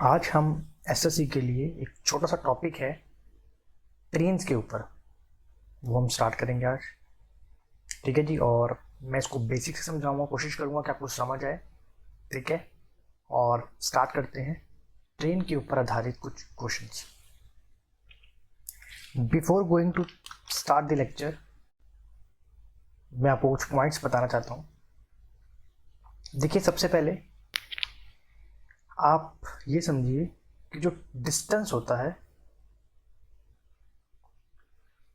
आज हम एसएससी के लिए एक छोटा सा टॉपिक है ट्रेन्स के ऊपर, वो हम स्टार्ट करेंगे आज। ठीक है जी, और मैं इसको बेसिक से समझाऊंगा, कोशिश करूंगा कि आपको समझ आए। ठीक है, और स्टार्ट करते हैं ट्रेन के ऊपर आधारित कुछ questions. Before going to start the lecture, मैं आपको कुछ पॉइंट्स बताना चाहता हूँ। देखिए, सबसे पहले आप ये समझिए कि जो डिस्टेंस होता है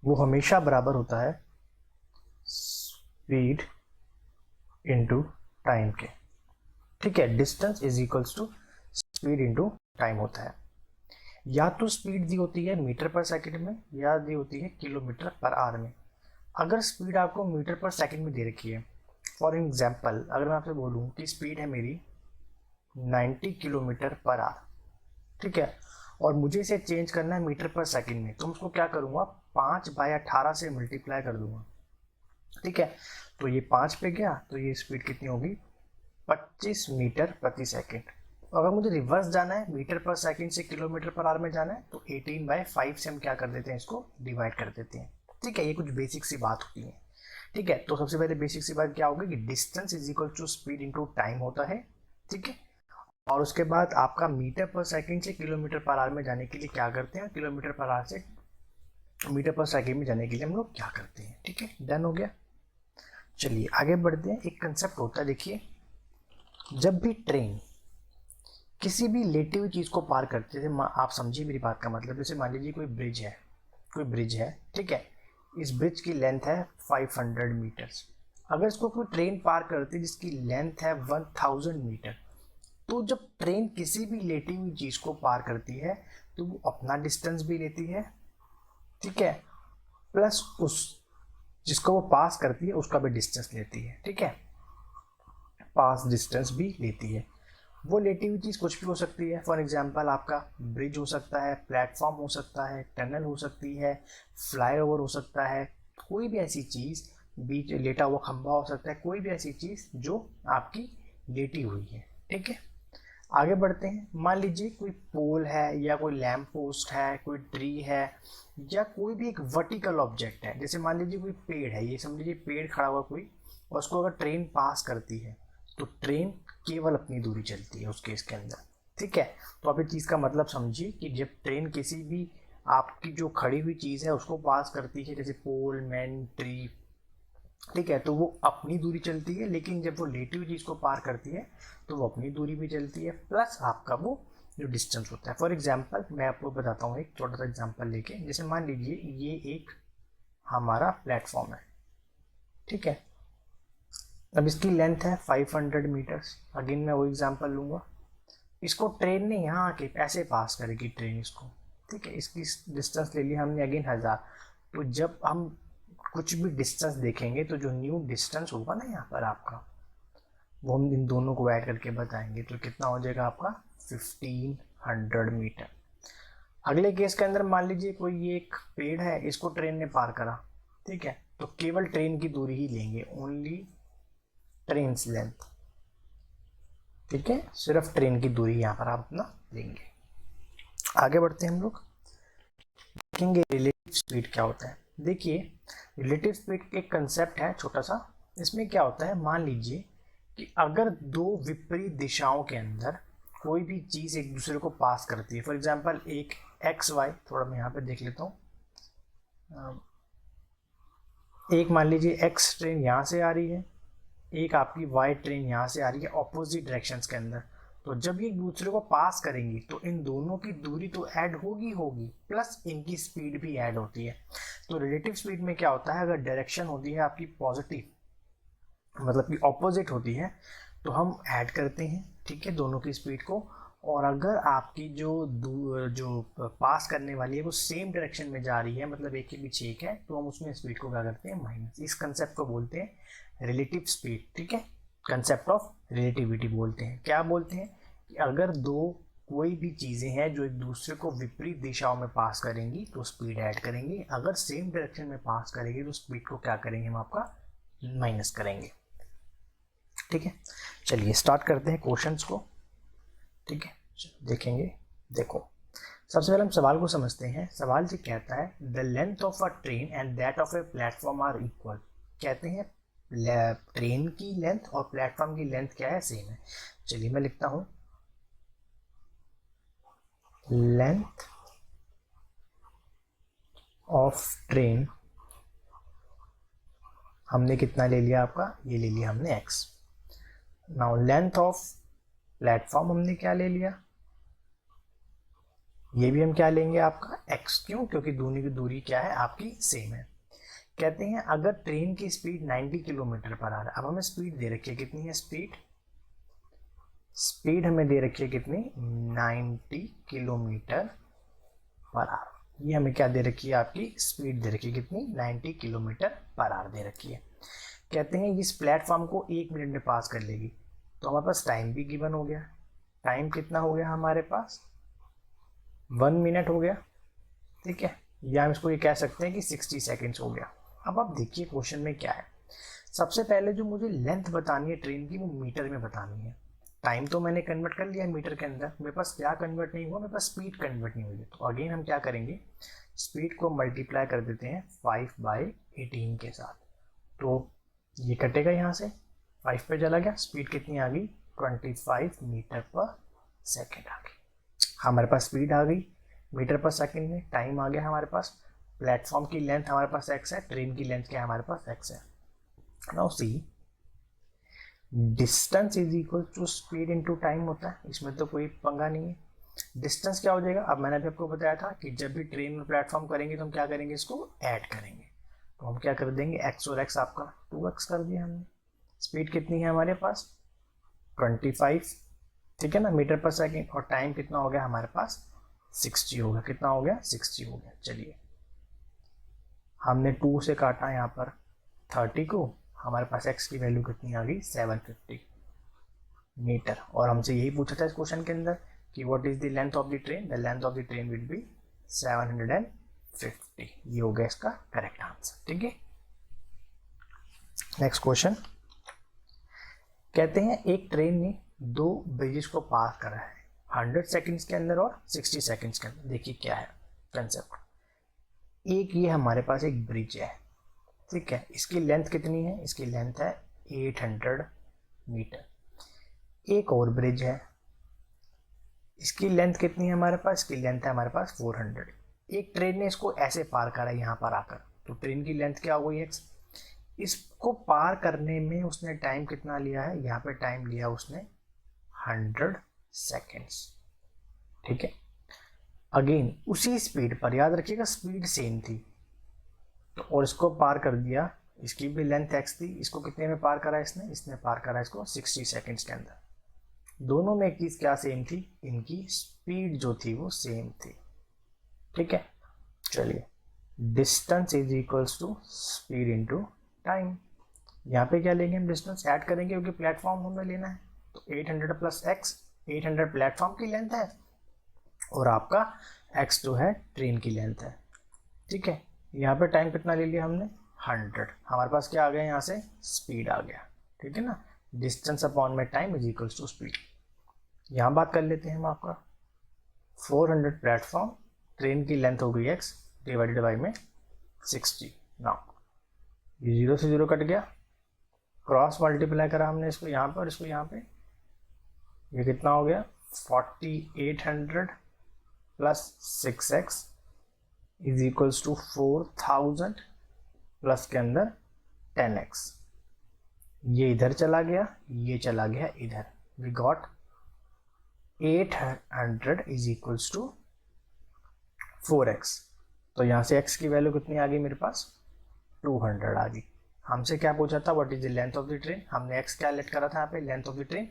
वो हमेशा बराबर होता है स्पीड इनटू टाइम के। ठीक है, distance is equals to speed into time होता है। या तो स्पीड दी होती है मीटर पर सेकंड में या दी होती है किलोमीटर पर आवर में। अगर स्पीड आपको मीटर पर सेकंड में दे रखी है, फॉर एग्जांपल अगर मैं आपसे बोलूँ कि स्पीड है मेरी 90 किलोमीटर पर आवर, ठीक है, और मुझे इसे चेंज करना है मीटर पर सेकंड में, तो मैं उसको क्या करूँगा, 5/18 से मल्टीप्लाई कर दूंगा। ठीक है, तो ये 5 पे गया तो ये स्पीड कितनी होगी, 25 मीटर प्रति सेकंड। अगर मुझे रिवर्स जाना है, मीटर पर सेकंड से किलोमीटर पर आवर में जाना है, तो 18/5 से हम क्या कर देते हैं, इसको डिवाइड कर देते हैं। ठीक है, ये कुछ बेसिक सी बात होती है। ठीक है, तो सबसे पहले बेसिक सी बात क्या होगी कि distance is equal to speed into time होता है। ठीक है, और उसके बाद आपका मीटर पर सेकंड से किलोमीटर पर आवर में जाने के लिए क्या करते हैं, किलोमीटर पर आवर से मीटर पर सेकंड में जाने के लिए हम लोग क्या करते हैं। ठीक है, डन हो गया। चलिए आगे बढ़ते हैं। एक कंसेप्ट होता है, देखिए, जब भी ट्रेन किसी भी लेटी हुई चीज़ को पार करते थे, आप समझिए मेरी बात का मतलब, जैसे मान लीजिए कोई ब्रिज है, ठीक है, इस ब्रिज की लेंथ है 500 मीटर्स। अगर इसको कोई ट्रेन पार करती है जिसकी लेंथ है 1000 मीटर, तो जब ट्रेन किसी भी लेटी हुई चीज़ को पार करती है तो वो अपना डिस्टेंस भी लेती है, ठीक है, प्लस उस जिसको वो पास करती है उसका भी डिस्टेंस लेती है। ठीक है, पास डिस्टेंस भी लेती है। वो लेटी हुई चीज़ कुछ भी हो सकती है, फॉर एग्जांपल आपका ब्रिज हो सकता है, प्लेटफॉर्म हो सकता है, टनल हो सकती है, फ्लाईओवर हो सकता है, कोई भी ऐसी चीज़, बीच लेटा हुआ खंभा हो सकता है, कोई भी ऐसी चीज़ जो आपकी लेटी हुई है। ठीक है, आगे बढ़ते हैं। मान लीजिए कोई पोल है या कोई लैंप पोस्ट है, कोई ट्री है, या कोई भी एक वर्टिकल ऑब्जेक्ट है, जैसे मान लीजिए कोई पेड़ है, ये समझ लीजिए पेड़ खड़ा हुआ कोई, और उसको अगर ट्रेन पास करती है तो ट्रेन केवल अपनी दूरी चलती है उस केस के अंदर। ठीक है, तो आप इस चीज़ का मतलब समझिए कि जब ट्रेन किसी भी आपकी जो खड़ी हुई चीज़ है उसको पास करती है, जैसे पोल, मैन, ट्री, ठीक है, तो वो अपनी दूरी चलती है, लेकिन जब वो लेटी हुई चीज़ को पार करती है तो वो अपनी दूरी भी चलती है, प्लस आपका वो जो डिस्टेंस होता है। फॉर एग्जांपल मैं आपको बताता हूँ एक छोटा सा एग्जांपल लेके, जैसे मान लीजिए ये एक हमारा प्लेटफॉर्म है, ठीक है, अब इसकी लेंथ है 500 मीटर्स। अगेन मैं वो एग्जांपल लूँगा, इसको ट्रेन ने यहाँ आके ऐसे पास करेगी ट्रेन इसको, ठीक है, इसकी डिस्टेंस ले लिया हमने अगेन 1000। तो जब हम कुछ भी डिस्टेंस देखेंगे तो जो न्यू डिस्टेंस होगा ना यहाँ पर आपका, वो हम इन दोनों को ऐड करके बताएंगे, तो कितना हो जाएगा आपका 1500 मीटर। अगले केस के अंदर मान लीजिए कोई ये एक पेड़ है, इसको ट्रेन ने पार करा, ठीक है, तो केवल ट्रेन की दूरी ही लेंगे, ओनली ट्रेन लेंथ। ठीक है, सिर्फ ट्रेन की दूरी यहाँ पर आप अपना लेंगे। आगे बढ़ते हैं हम लोग, देखेंगे रिलेटिव स्पीड क्या होता है। देखिए, रिलेटिव स्पीड एक कंसेप्ट है छोटा सा। इसमें क्या होता है, मान लीजिए कि अगर दो विपरीत दिशाओं के अंदर कोई भी चीज़ एक दूसरे को पास करती है, फॉर एग्जांपल एक एक्स वाई, थोड़ा मैं यहाँ पे देख लेता हूँ, एक मान लीजिए एक्स ट्रेन यहाँ से आ रही है, एक आपकी वाई ट्रेन यहाँ से आ रही है, ऑपोजिट डायरेक्शंस के अंदर। तो जब ये एक दूसरे को पास करेंगी तो इन दोनों की दूरी तो ऐड होगी, प्लस इनकी स्पीड भी ऐड होती है। तो रिलेटिव स्पीड में क्या होता है, अगर डायरेक्शन होती है आपकी पॉजिटिव, मतलब कि ऑपोजिट होती है, तो हम ऐड करते हैं, ठीक है, दोनों की स्पीड को। और अगर आपकी जो पास करने वाली है वो सेम डायरेक्शन में जा रही है, मतलब एक के पीछे एक है, तो हम उसमें स्पीड को क्या करते हैं, माइनस। इस कंसेप्ट को बोलते हैं रिलेटिव स्पीड। ठीक है, कंसेप्ट ऑफ रिलेटिविटी बोलते हैं। क्या बोलते हैं कि अगर दो कोई भी चीज़ें हैं जो एक दूसरे को विपरीत दिशाओं में पास करेंगी तो स्पीड ऐड करेंगे, अगर सेम डायरेक्शन में पास करेंगे तो स्पीड को क्या करेंगे, हम आपका माइनस करेंगे। ठीक है, चलिए स्टार्ट करते हैं क्वेश्चंस को। ठीक है, देखेंगे। देखो, सबसे पहले हम सवाल को समझते हैं। सवाल जो कहता है the length of a train and that of a platform are equal. कहते हैं ट्रेन की लेंथ और प्लेटफॉर्म की लेंथ क्या है, सेम है। चलिए मैं लिखता हूं लेंथ ऑफ ट्रेन, हमने कितना ले लिया आपका, ये ले लिया हमने x। Now length of platform हमने क्या ले लिया, ये भी हम क्या लेंगे आपका x। क्यों? क्योंकि दोनों की दूरी क्या है आपकी, सेम है। कहते हैं अगर ट्रेन की स्पीड 90 किलोमीटर पर आ रहा है, अब हमें स्पीड दे रखी है, कितनी है स्पीड हमें दे रखी है कितनी, 90 किलोमीटर पर आवर। ये हमें क्या दे रखी है, आपकी स्पीड दे रखी है कितनी, 90 किलोमीटर पर आवर दे रखी है। कहते हैं इस प्लेटफॉर्म को 1 मिनट में पास कर लेगी, तो हमारे पास टाइम भी गिवन हो गया। टाइम कितना हो गया हमारे पास, 1 मिनट हो गया, ठीक है। या हम इसको ये कह सकते हैं कि 60 सेकेंड्स हो गया। अब आप देखिए क्वेश्चन में क्या है। सबसे पहले जो मुझे लेंथ बतानी है ट्रेन की, वो मीटर में बतानी है। टाइम तो मैंने कन्वर्ट कर लिया मीटर के अंदर, मेरे पास क्या कन्वर्ट नहीं हुआ, मेरे पास स्पीड कन्वर्ट नहीं हुई। तो अगेन हम क्या करेंगे, स्पीड को मल्टीप्लाई कर देते हैं 5/18 के साथ। तो ये कटेगा यहाँ से, 5 पे चला गया, स्पीड कितनी आ गई, 25 मीटर पर सेकेंड आ गई। हमारे पास स्पीड आ गई मीटर पर सेकेंड में, टाइम आ गया हमारे पास, प्लेटफॉर्म की लेंथ हमारे पास x है, ट्रेन की लेंथ क्या है हमारे पास, x है। Now see distance is equal to speed into time होता है, इसमें तो कोई पंगा नहीं है। डिस्टेंस क्या हो जाएगा, अब मैंने अभी आपको बताया था कि जब भी ट्रेन और प्लेटफॉर्म करेंगे तो हम क्या करेंगे, इसको ऐड करेंगे। तो हम क्या कर देंगे, x और x आपका 2x कर दिया हमने। स्पीड कितनी है हमारे पास, 25, ठीक है ना, मीटर पर सेकेंड। और टाइम कितना हो गया हमारे पास, 60 हो गया। कितना हो गया, 60 हो गया। चलिए हमने 2 से काटा यहाँ पर 30 को, हमारे पास x की वैल्यू कितनी आ गई, 750 मीटर। और हमसे यही पूछा था इस क्वेश्चन के अंदर कि what is the length of the train, the length of the train will be 750। ये हो गया इसका करेक्ट आंसर, ठीक है। नेक्स्ट क्वेश्चन, कहते हैं एक ट्रेन ने 2 ब्रिजेस को पार करा है 100 सेकेंड्स के अंदर और 60 सेकेंड्स के अंदर। देखिए क्या है कंसेप्ट। एक ये हमारे पास एक ब्रिज है, ठीक है, इसकी लेंथ कितनी है, इसकी लेंथ है 800 मीटर। एक और ब्रिज है, इसकी लेंथ कितनी है हमारे पास, इसकी लेंथ है हमारे पास 400। एक ट्रेन ने इसको ऐसे पार करा यहाँ पर आकर, तो ट्रेन की लेंथ क्या हो गई x। इसको पार करने में उसने टाइम कितना लिया है, यहाँ पे टाइम लिया उसने 100 सेकेंड्स, ठीक है। अगेन उसी स्पीड पर, याद रखिएगा स्पीड सेम थी, तो और इसको पार कर दिया, इसकी भी लेंथ x थी, इसको कितने में पार करा इसने पार करा इसको 60 सेकेंड्स के अंदर। दोनों में एक चीज क्या सेम थी, इनकी स्पीड जो थी वो सेम थी, ठीक है। चलिए distance is equals to speed into time. यहाँ पे क्या लेंगे हम, डिस्टेंस ऐड करेंगे क्योंकि प्लेटफॉर्म हमें लेना है। तो 800 प्लस x, 800 प्लेटफॉर्म की लेंथ है और आपका x जो है ट्रेन की लेंथ है, ठीक है। यहाँ पे टाइम कितना ले लिया हमने, 100। हमारे पास क्या आ गया यहाँ से, स्पीड आ गया, ठीक है ना। डिस्टेंस अपॉन में time is equals to speed. यहाँ बात कर लेते हैं हम आपका 400 प्लेटफॉर्म, ट्रेन की लेंथ हो गई x डिवाइडेड बाई में 60। नाउ ये 0 से 0 कट गया, क्रॉस मल्टीप्लाई करा हमने इसको यहाँ पर और इसको यहाँ पे, ये कितना हो गया 4800 plus 6x is equals to 4000 plus के अंदर 10x। ये इधर चला गया, ये चला गया इधर, we got 800 is equals to 4x। तो यहाँ से x की वैल्यू कितनी आ गई मेरे पास, 200 आ गई। हमसे क्या पूछा था, what is the length of the train, हमने x क्या लेट करा था यहाँ पे, length of the train,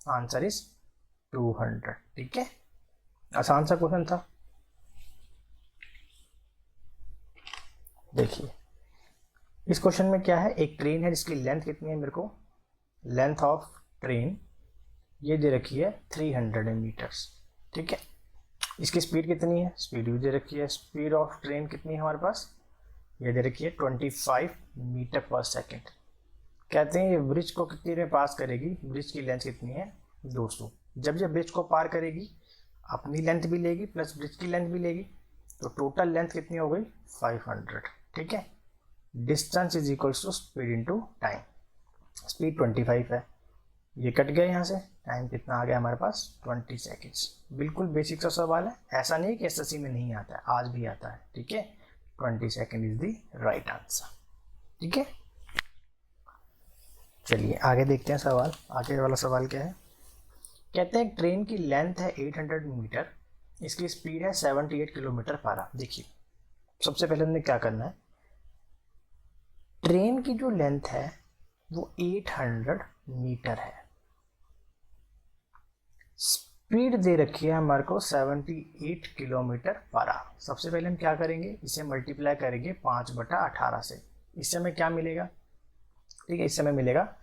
answer is 200, ठीक है। आसान सा क्वेश्चन था। देखिए इस क्वेश्चन में क्या है, एक ट्रेन है जिसकी लेंथ कितनी है मेरे को, लेंथ ऑफ ट्रेन ये दे रखी है 300 मीटर्स, ठीक है। इसकी स्पीड कितनी है, स्पीड भी दे रखी है। स्पीड ऑफ ट्रेन कितनी है हमारे पास, ये दे रखी है 25 मीटर पर सेकेंड। कहते हैं ये ब्रिज को कितनी में पास करेगी, ब्रिज की लेंथ कितनी है 200। जब ये ब्रिज को पार करेगी अपनी लेंथ भी लेगी प्लस ब्रिज की लेंथ भी लेगी, तो टोटल लेंथ कितनी हो गई 500। ठीक है, distance is equals to speed into time. Speed 25 है, ये कट गया यहाँ से, टाइम कितना आ गया हमारे पास 20 सेकेंड्स। बिल्कुल बेसिक सा सवाल है, ऐसा नहीं कि एसएससी में नहीं आता है, आज भी आता है। ठीक है, 20 second is the right answer. ठीक है, चलिए आगे देखते हैं सवाल। आगे वाला सवाल क्या है, कहते हैं ट्रेन की लेंथ है 800 मीटर, इसकी स्पीड है 78 किलोमीटर पर आवर। देखिए सबसे पहले हमने क्या करना है, ट्रेन की जो लेंथ है वो 800 मीटर है, स्पीड दे रखी है हमारे को 78 किलोमीटर पर आवर। सबसे पहले हम क्या करेंगे, इसे मल्टीप्लाई करेंगे 5/18 से, इससे हमें क्या मिलेगा, ठीक है, इससे हमें मिलेगा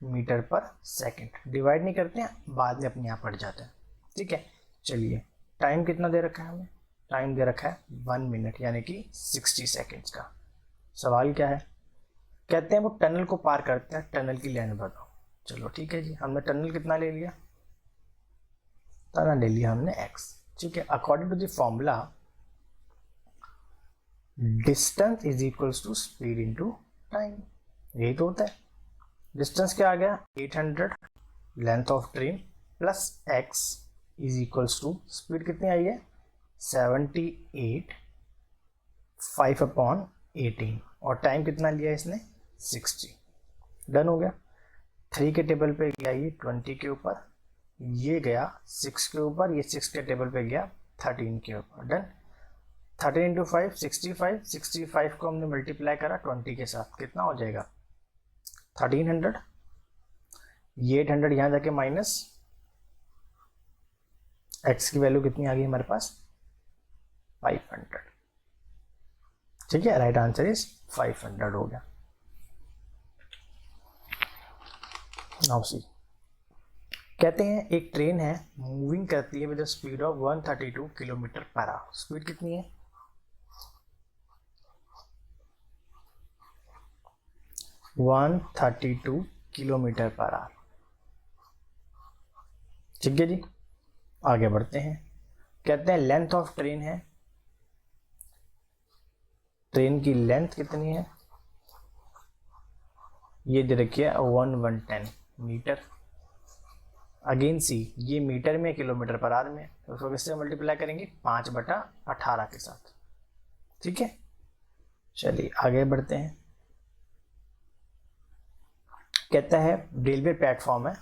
मीटर पर सेकंड। डिवाइड नहीं करते हैं, बाद में अपने आप पड़ जाता है। ठीक है, चलिए टाइम कितना दे रखा है हमें, टाइम दे रखा है 1 मिनट यानी कि 60 सेकेंड्स का। सवाल क्या है, कहते हैं वो टनल को पार करते हैं, टनल की लेंथ बताओ। चलो ठीक है जी, हमने टनल कितना ले लिया, टनल ले लिया हमने x। ठीक है, according to the formula distance is equals to speed into time, यही तो होता है। डिस्टेंस क्या आ गया 800, length of train plus x is equals to speed कितनी आई है 78, 5/18 और टाइम कितना लिया इसने 60। डन हो गया, 3 के टेबल पे गया ये 20 के ऊपर, ये गया 6 के ऊपर, ये 6 के टेबल पे गया 13 के ऊपर। डन, 13 इंटू 5 65, 65 को हमने मल्टीप्लाई करा 20 के साथ, कितना हो जाएगा 1300। ये 800 यहाँ जाके माइनस x की वैल्यू कितनी आ गई हमारे पास 500। ठीक है, राइट आंसर इज 500 हो गया। नाउ सी, कहते हैं एक ट्रेन है मूविंग करती है with the speed of 132 kilometre per hour. Speed कितनी है 132 किलोमीटर पर आवर। ठीक है जी, आगे बढ़ते हैं। कहते हैं लेंथ ऑफ ट्रेन है, ट्रेन की लेंथ कितनी है, ये दे रखी है 1110 मीटर। अगेन सी, ये मीटर में किलोमीटर पर आवर में, तो उसको किससे मल्टीप्लाई करेंगे 5/18 के साथ। ठीक है, चलिए आगे बढ़ते हैं। कहता है रेलवे प्लेटफॉर्म है,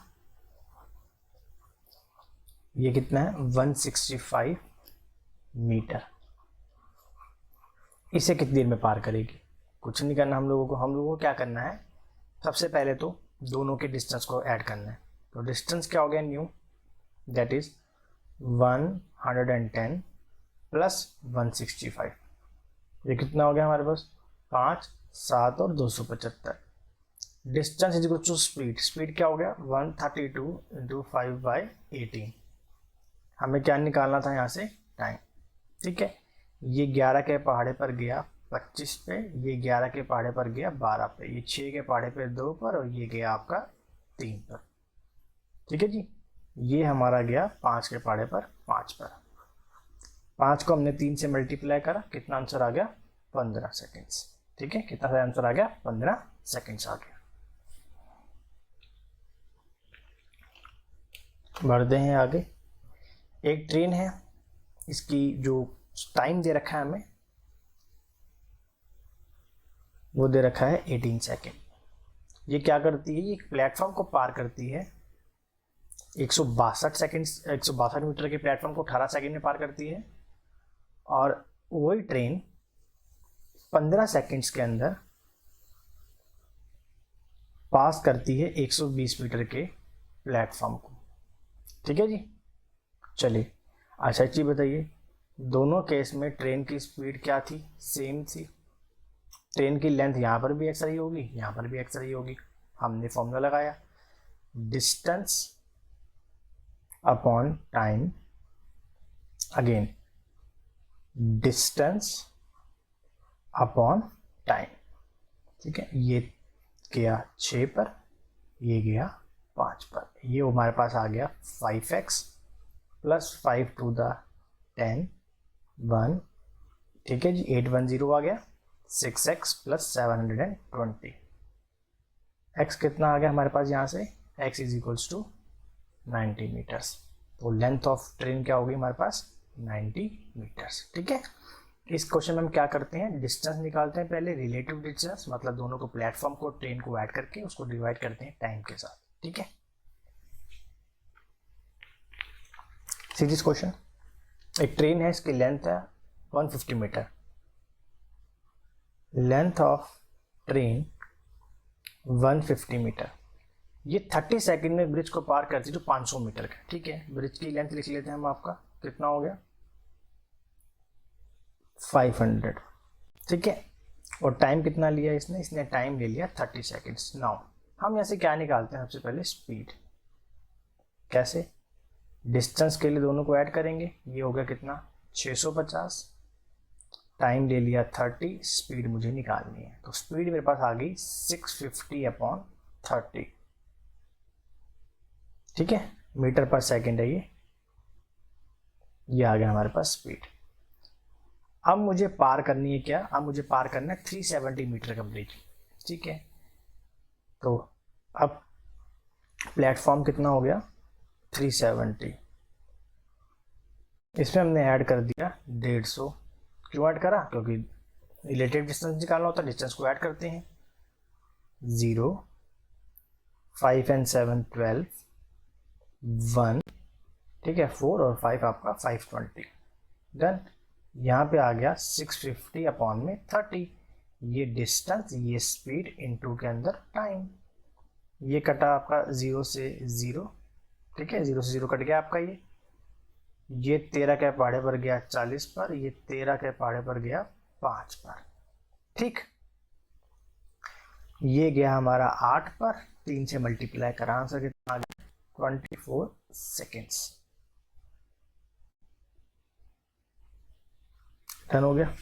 ये कितना है 165 मीटर, इसे कितनी देर में पार करेगी। कुछ नहीं करना हम लोगों को क्या करना है, सबसे पहले तो दोनों के डिस्टेंस को ऐड करना है। तो डिस्टेंस क्या हो गया न्यू, दैट इज 110 प्लस 165, ये कितना हो गया हमारे पास 5, 7 और 275। Distance is equal to speed, speed क्या हो गया 132 इंटू 5/18। हमें क्या निकालना था यहाँ से टाइम। ठीक है, ये 11 के पहाड़े पर गया 25 पे, ये 11 के पहाड़े पर गया 12 पे, ये 6 के पहाड़े पे 2 पर और ये गया आपका 3 पर। ठीक है जी, ये हमारा गया 5 के पहाड़े पर 5 पर। 5 को हमने 3 से मल्टीप्लाई करा, कितना आंसर आ गया 15 सेकेंड्स। ठीक है, कितना सा आंसर आ गया 15 सेकेंड्स आ गया। बढ़ते हैं आगे। एक ट्रेन है, इसकी जो टाइम दे रखा है हमें वो दे रखा है 18 सेकेंड। ये क्या करती है, ये एक प्लेटफॉर्म को पार करती है 162 मीटर के प्लेटफॉर्म को 18 सेकेंड में पार करती है, और वही ट्रेन 15 सेकेंड्स के अंदर पास करती है 120 मीटर के प्लेटफॉर्म को। ठीक है जी, चलिए अच्छा चीज बताइए, दोनों केस में ट्रेन की स्पीड क्या थी, सेम थी। ट्रेन की लेंथ यहाँ पर भी एक्स रही होगी, यहाँ पर भी एक्स रही होगी। हमने फॉर्मूला लगाया distance upon time, again distance upon time. ठीक है, ये गया 6 पर, ये गया 5 पर, ये हमारे पास आ गया 5x प्लस 5 टू द 10 1, ठीक है जी, 810 आ गया, 6x प्लस 720, x कितना आ गया हमारे पास यहाँ से, x is equals to 90 metres. तो लेंथ ऑफ ट्रेन क्या होगी हमारे पास, 90 मीटर्स। ठीक है, इस क्वेश्चन में हम क्या करते हैं, डिस्टेंस निकालते हैं पहले, रिलेटिव डिस्टेंस, मतलब दोनों को, प्लेटफॉर्म को, ट्रेन को ऐड करके उसको डिवाइड करते हैं टाइम के साथ। ठीक है, सी दिस क्वेश्चन, एक ट्रेन है, इसकी लेंथ है 150 metre, length of train 150 metre, ये 30 सेकंड में ब्रिज को पार करती है जो 500 मीटर का। ठीक है, ब्रिज की लेंथ लिख लेते हैं हम, आपका कितना हो गया, 500। ठीक है, और टाइम कितना लिया इसने टाइम ले लिया 30 सेकंड्स। नाउ हम यहाँ से क्या निकालते हैं, सबसे पहले स्पीड, कैसे, डिस्टेंस के लिए दोनों को ऐड करेंगे, ये हो गया कितना 650, टाइम ले लिया 30, स्पीड मुझे निकालनी है, तो स्पीड मेरे पास आ गई 650/30। ठीक है, मीटर पर सेकंड है ये आ गया हमारे पास स्पीड। अब मुझे पार करनी है क्या, अब मुझे पार करना है 370 मीटर का ब्रिज। ठीक है, तो अब प्लेटफॉर्म कितना हो गया 370, इसमें हमने ऐड कर दिया 150। क्यों ऐड करा, क्योंकि रिलेटिव डिस्टेंस निकालना होता है, डिस्टेंस को ऐड करते हैं, 0 5 and 7 12 1, ठीक है, 4 और 5 आपका 520, डन। यहाँ पे आ गया 650/30, ये डिस्टेंस, ये स्पीड इनटू के अंदर टाइम, ये कटा आपका 0 से 0, ठीक है, 0 से 0 कट गया आपका, ये 13 के पहाड़े पर गया 40 पर, ये 13 के पहाड़े पर गया 5 पर। ठीक, ये गया हमारा 8 पर, 3 से मल्टीप्लाई करा, आंसर कितना आ गया 24 सेकेंड्स। डन हो गया,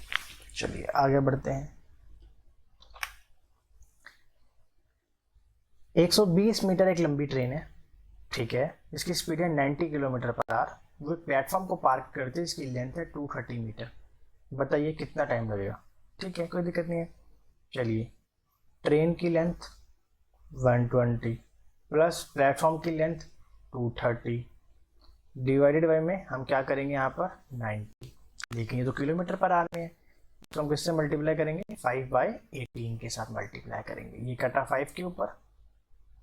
चलिए आगे बढ़ते हैं। 120 मीटर एक लंबी ट्रेन है, ठीक है, इसकी स्पीड है 90 किलोमीटर पर आवर, वो प्लेटफॉर्म को पार करते, इसकी लेंथ है 230 मीटर, बताइए कितना टाइम लगेगा। ठीक है, कोई दिक्कत नहीं है, चलिए, ट्रेन की लेंथ 120 प्लस प्लेटफॉर्म की लेंथ 230 डिवाइडेड बाय में हम क्या करेंगे यहाँ पर 90, लेकिन ये तो किलोमीटर पर आवर में है, तो हम किससे मल्टीप्लाई करेंगे 5/18 के साथ मल्टीप्लाई करेंगे, ये कटा 5 के ऊपर।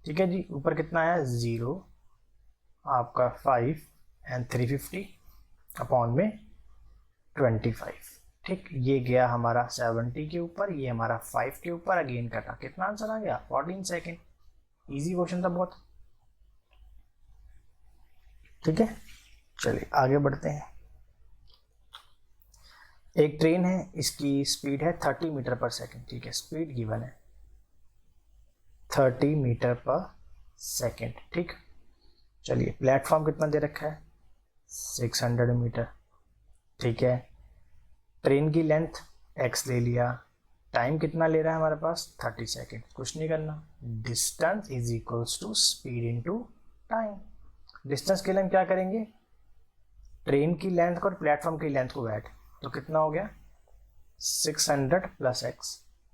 ठीक है जी, ऊपर कितना आया 0, आपका 5 एंड 350/25। ठीक, ये गया हमारा 70 के ऊपर, ये हमारा 5 के ऊपर, अगेन कटा, कितना आंसर आ गया 14 सेकेंड। इजी क्वेश्चन था बहुत। ठीक है, चलिए आगे बढ़ते हैं। एक ट्रेन है, इसकी स्पीड है 30 मीटर पर सेकेंड, ठीक है, स्पीड गिवन है 30 मीटर पर सेकेंड। ठीक, चलिए, प्लेटफॉर्म कितना दे रखा है 600 मीटर, ठीक है, ट्रेन की लेंथ x ले लिया, टाइम कितना ले रहा है हमारे पास 30 सेकेंड, कुछ नहीं करना, distance is equals to speed into time. Distance के लिए हम क्या करेंगे, ट्रेन की लेंथ और प्लेटफॉर्म की लेंथ को ऐड, तो कितना हो गया 600 प्लस x,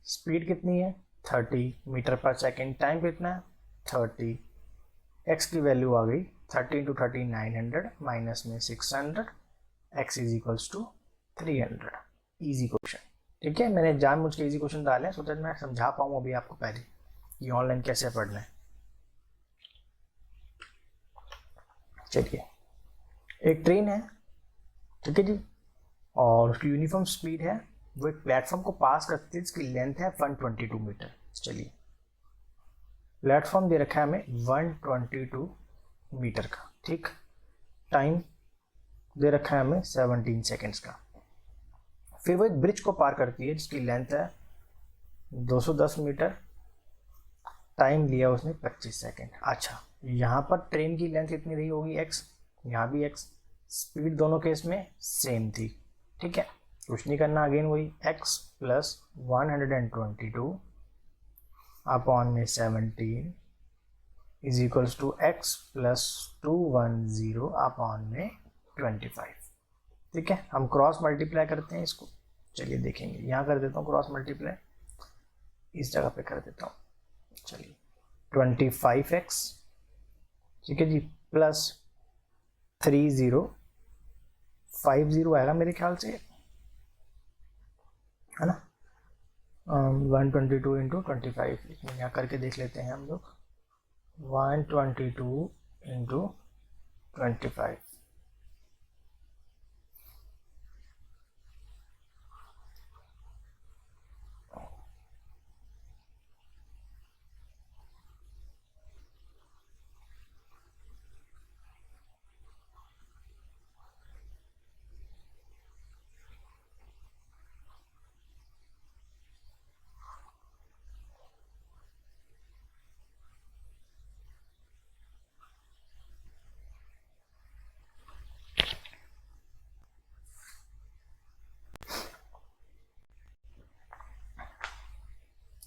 स्पीड कितनी है 30 मीटर पर सेकेंड, टाइम कितना है 30, x की वैल्यू आ गई 30 इंटू 30 900 माइनस में 600, x is equals to 300। Easy question, ठीक है, मैंने जानबूझ के इजी क्वेश्चन डाले हैं, सोचा मैं समझा पाऊँ अभी आपको पहले ये ऑनलाइन कैसे पढ़ना है। चलिए, एक ट्रेन है, ठीक है जी, और उसकी यूनिफॉर्म स्पीड है, वो एक प्लेटफॉर्म को पास करती है, इसकी लेंथ है 122 मीटर। चलिए, प्लेटफॉर्म दे रखा है हमें 122 मीटर का, ठीक, टाइम दे रखा है हमें 17 सेकेंड्स का। फिर वो एक ब्रिज को पार करती है जिसकी लेंथ है 210 मीटर, टाइम लिया उसने 25 सेकेंड। अच्छा, यहाँ पर ट्रेन की लेंथ कितनी रही होगी x, यहाँ भी x, स्पीड दोनों केस में सेम थी। ठीक है, कुछ नहीं करना, अगेन वही x प्लस 122 अपॉन में 17 is equals to x plus 210 upon में 25। ठीक है, हम क्रॉस मल्टीप्लाई करते हैं इसको, चलिए देखेंगे। यहाँ कर देता हूँ क्रॉस मल्टीप्लाई, इस जगह पे कर देता हूँ, चलिए 25x, ठीक है जी, प्लस 3050 आएगा मेरे ख्याल से, है ना। 122 इंटू 25, यहाँ करके देख लेते हैं हम लोग। 122 इंटू 25,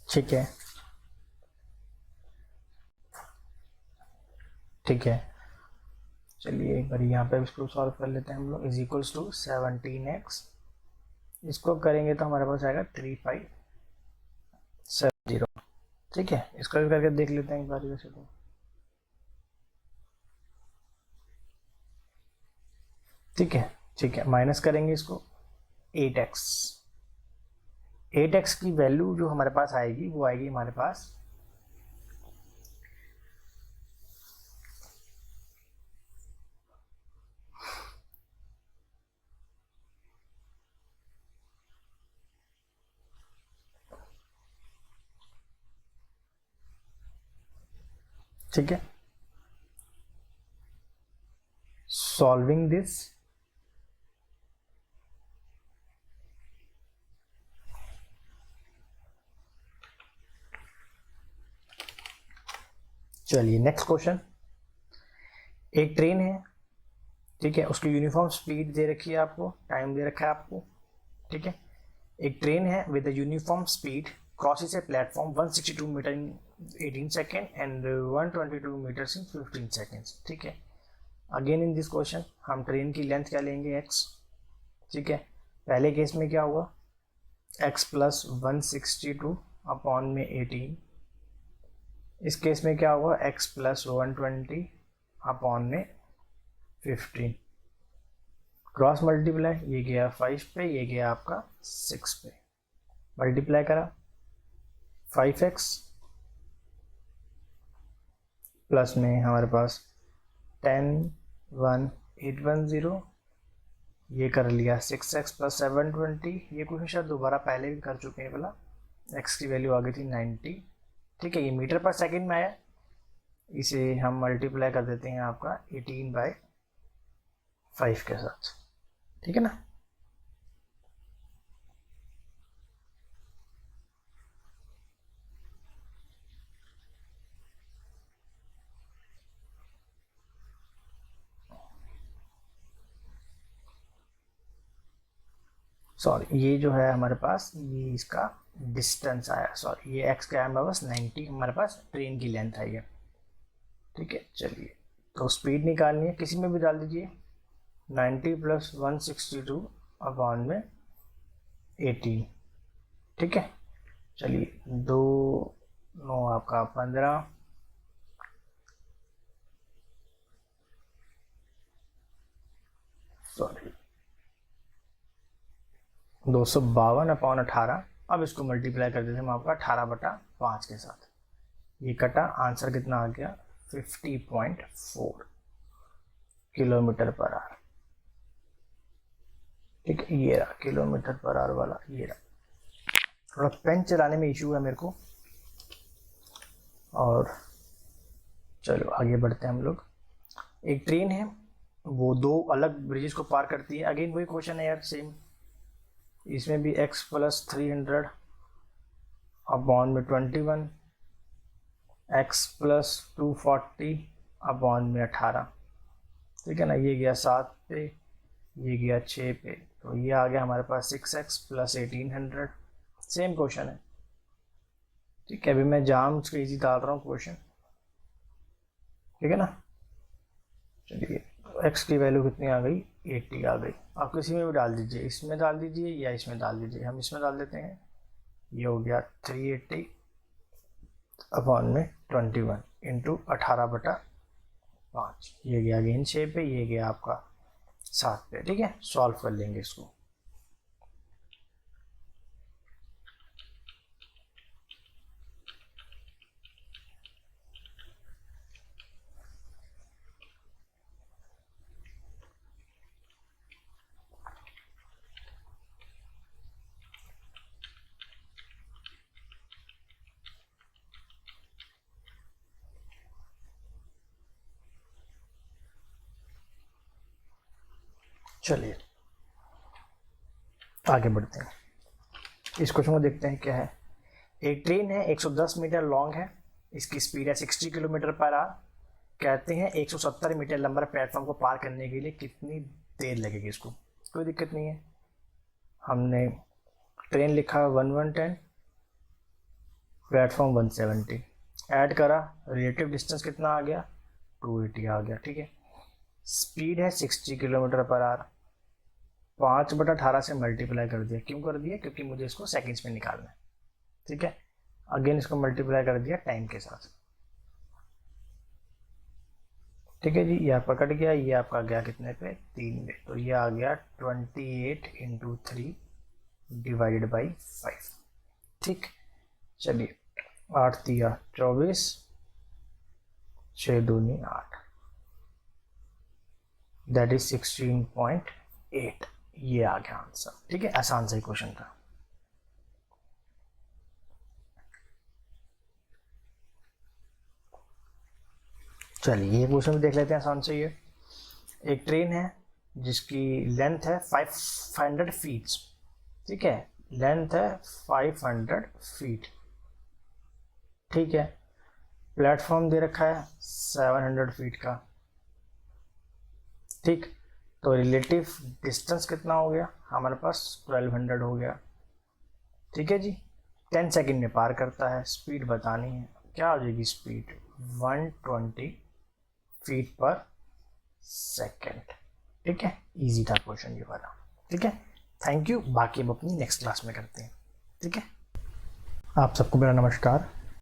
ठीक है, ठीक है। चलिए एक बार यहाँ पे इसको सॉल्व कर लेते हैं हम लोग। इज इक्वल्स टू 17x, इसको करेंगे तो हमारे पास आएगा 3570। ठीक है, इसको भी करके देख लेते हैं एक बार वैसे तो। ठीक है, ठीक है, माइनस करेंगे इसको 8x। 8x की वैल्यू जो हमारे पास आएगी वो आएगी हमारे पास ठीक है, सॉल्विंग दिस, चलिए नेक्स्ट क्वेश्चन। एक ट्रेन है, ठीक है, उसकी यूनिफॉर्म स्पीड दे रखी है आपको, टाइम दे रखा है आपको। ठीक है, एक ट्रेन है with uniform speed crosses a platform 162 metre in 18 second and 122 metres in 15 seconds. ठीक है, अगेन इन दिस क्वेश्चन हम ट्रेन की लेंथ क्या लेंगे, x। ठीक है, पहले केस में क्या हुआ, x प्लस 162 अपॉन में 18। इस केस में क्या हुआ, x प्लस 120 अपॉन में 15। क्रॉस मल्टीप्लाई, ये गया 5 पे, ये गया आपका 6 पे, मल्टीप्लाई करा 5x प्लस में हमारे पास 101810, ये कर लिया 6x प्लस 720। ये क्वेश्चन शायद दोबारा पहले भी कर चुके हैं, बोला x की वैल्यू आ गई थी 90। ठीक है, ये मीटर पर सेकंड में आया, इसे हम मल्टीप्लाई कर देते हैं आपका 18/5 के साथ। ठीक है ना, सॉरी ये जो है हमारे पास, ये इसका डिस्टेंस आया, सॉरी ये x का हमारे पास 90 हमारे पास ट्रेन की लेंथ आई है। ठीक है, चलिए तो स्पीड निकालनी है, किसी में भी डाल दीजिए, 90 प्लस 162 अपॉन में 18। ठीक है, चलिए 2 9 आपका 15, सॉरी 252 अपॉन 18। अब इसको मल्टीप्लाई कर देते हैं हम आपका 18/5 के साथ, ये कटा, आंसर कितना आ गया 50.4 किलोमीटर पर आवर। ठीक है, ये रहा किलोमीटर पर आवर वाला, ये रहा। थोड़ा पेन चलाने में इशू है मेरे को, और चलो आगे बढ़ते हैं हम लोग। एक ट्रेन है, वो दो अलग ब्रिजेस को पार करती है। अगेन वही क्वेश्चन है यार, सेम, इसमें भी x प्लस 300 अपॉन में 21, x प्लस 240 अपॉन में 18। ठीक है ना, ये गया 7 पे, ये गया 6 पे, तो ये आ गया हमारे पास 6x प्लस 1800। सेम क्वेश्चन है। ठीक है, अभी मैं जाम उसका इजी डाल रहा हूँ क्वेश्चन। ठीक है ना, चलिए x की वैल्यू कितनी आ गई, 80 आ गई। आप किसी में भी डाल दीजिए, इसमें डाल दीजिए या इसमें डाल दीजिए। हम इसमें डाल देते हैं, ये हो गया 380 अपॉन में 21 इंटू 18/5। ये गया गेन 6 पे, ये गया आपका 7 पे। ठीक है, सॉल्व कर लेंगे इसको। चलिए आगे बढ़ते हैं, इस क्वेश्चन को देखते हैं क्या है। एक ट्रेन है, 110 मीटर लॉन्ग है, इसकी स्पीड है 60 किलोमीटर पर आवर। कहते हैं 170 मीटर लंबा प्लेटफॉर्म को पार करने के लिए कितनी देर लगेगी इसको। कोई दिक्कत नहीं है, हमने ट्रेन लिखा 1110, प्लेटफॉर्म 170, ऐड करा, रिलेटिव डिस्टेंस कितना आ गया, 280 आ गया। ठीक है, स्पीड है 60 किलोमीटर पर आवर, 5/18 से मल्टीप्लाई कर दिया। क्यों कर दिया, क्योंकि मुझे इसको सेकंड्स में निकालना है। ठीक है, अगेन इसको मल्टीप्लाई कर दिया टाइम के साथ। ठीक है जी, ये आपका कट गया, ये आपका गया कितने पे, 3 में। तो ये आ गया 28 इंटू 3 डिवाइडेड बाई 5। ठीक, चलिए 8 दिया 24, 6 दूनी 8, दैट इज 16.8। ये आ गया आंसर। ठीक है, आसान सा ही क्वेश्चन था। चलिए ये क्वेश्चन भी देख लेते हैं, आसान से। ये एक ट्रेन है जिसकी लेंथ है 500 फीट। ठीक है, लेंथ है 500 फीट। ठीक है, प्लेटफॉर्म दे रखा है 700 फीट का। ठीक, तो रिलेटिव डिस्टेंस कितना हो गया हमारे पास, 1200 हो गया। ठीक है जी, 10 सेकंड में पार करता है। स्पीड बतानी है, क्या हो जाएगी स्पीड, 120 फीट पर सेकेंड। ठीक है, इजी था क्वेश्चन ये वाला। ठीक है, थैंक यू। बाकी अब अपनी नेक्स्ट क्लास में करते हैं। ठीक है, आप सबको मेरा नमस्कार।